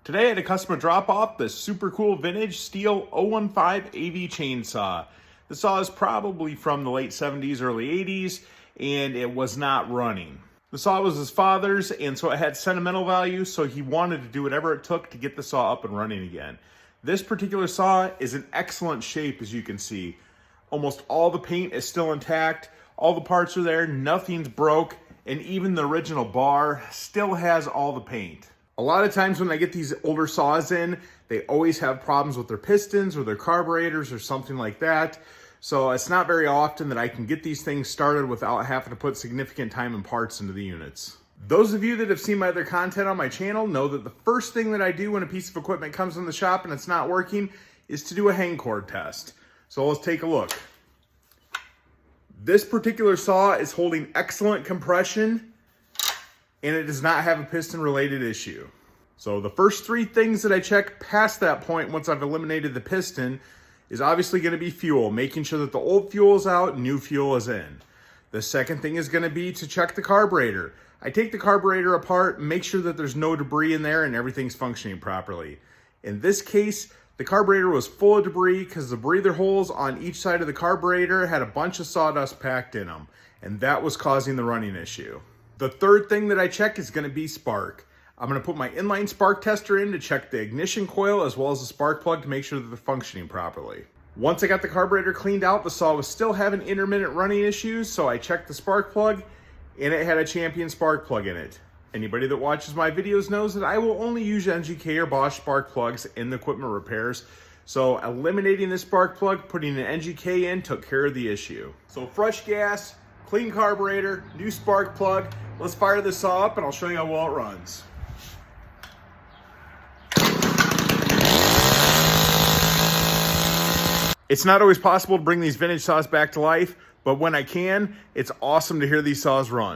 Today I had a customer drop off the super cool vintage Stihl 015 AV chainsaw. The saw is probably from the late 70s, early 80s, and it was not running. The saw was his father's, and so it had sentimental value, so he wanted to do whatever it took to get the saw up and running again. This particular saw is in excellent shape, as you can see. Almost all the paint is still intact, all the parts are there, nothing's broke, and even the original bar still has all the paint. A lot of times when I get these older saws in, they always have problems with their pistons or their carburetors or something like that. So it's not very often that I can get these things started without having to put significant time and parts into the units. Those of you that have seen my other content on my channel know that the first thing that I do when a piece of equipment comes in the shop and it's not working is to do a hang cord test. So let's take a look. This particular saw is holding excellent compression, and it does not have a piston related issue. So the first three things that I check past that point once I've eliminated the piston is obviously going to be fuel, making sure that the old fuel is out, new fuel is in. The second thing is going to be to check the carburetor. I take the carburetor apart, make sure that there's no debris in there and everything's functioning properly. In this case, the carburetor was full of debris because the breather holes on each side of the carburetor had a bunch of sawdust packed in them, and that was causing the running issue. The third thing that I check is going to be spark. I'm going to put my inline spark tester in to check the ignition coil as well as the spark plug to make sure that they're functioning properly. Once I got the carburetor cleaned out, the saw was still having intermittent running issues, so I checked the spark plug and it had a Champion spark plug in it. Anybody that watches my videos knows that I will only use NGK or Bosch spark plugs in the equipment repairs. So eliminating this spark plug, putting an NGK in took care of the issue. So fresh gas, clean carburetor, new spark plug. Let's fire this saw up and I'll show you how well it runs. It's not always possible to bring these vintage saws back to life, but when I can, it's awesome to hear these saws run.